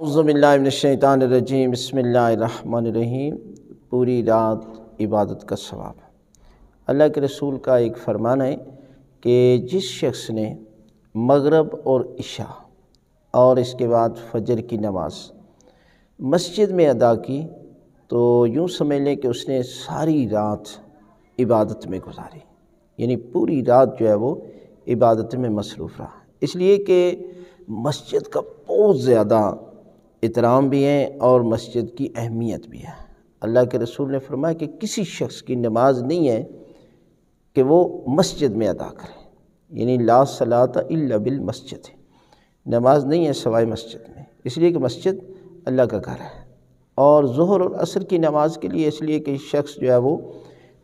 اعوذ باللہ من الشیطان الرجیم، بسم اللہ الرحمن الرحیم۔ پوری رات عبادت کا ثواب۔ اللہ کے رسول کا ایک فرمان ہے کہ جس شخص نے مغرب اور عشاء اور اس کے بعد فجر کی نماز مسجد میں ادا کی تو یوں سمجھ لیں کہ اس نے ساری رات عبادت میں گزاری، یعنی پوری رات جو ہے وہ عبادت میں مصروف رہا، اس لیے کہ مسجد کا بہت زیادہ احترام بھی ہے اور مسجد کی اہمیت بھی ہے۔ اللہ کے رسول نے فرمایا کہ کسی شخص کی نماز نہیں ہے کہ وہ مسجد میں ادا کرے، یعنی لا صلاۃ الا بالمسجد، نماز نہیں ہے سوائے مسجد میں، اس لیے کہ مسجد اللہ کا گھر ہے۔ اور ظہر اور عصر کی نماز کے لیے اس لیے کہ شخص جو ہے وہ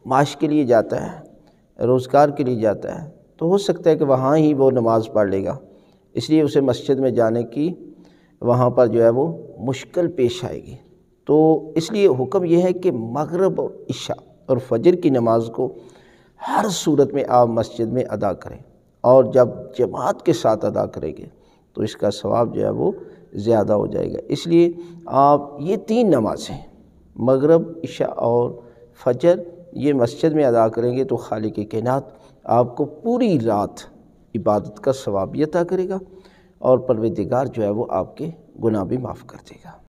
معاش کے لیے جاتا ہے، روزگار کے لیے جاتا ہے، تو ہو سکتا ہے کہ وہاں ہی وہ نماز پڑھ لے گا، اس لیے اسے مسجد میں جانے کی وہاں پر جو ہے وہ مشکل پیش آئے گی۔ تو اس لیے حکم یہ ہے کہ مغرب اور عشاء اور فجر کی نماز کو ہر صورت میں آپ مسجد میں ادا کریں، اور جب جماعت کے ساتھ ادا کریں گے تو اس کا ثواب جو ہے وہ زیادہ ہو جائے گا۔ اس لیے آپ یہ تین نمازیں مغرب، عشاء اور فجر یہ مسجد میں ادا کریں گے تو خالق کائنات آپ کو پوری رات عبادت کا ثواب بھی عطا کرے گا، اور پروردگار جو ہے وہ آپ کے گناہ بھی معاف کر دے گا۔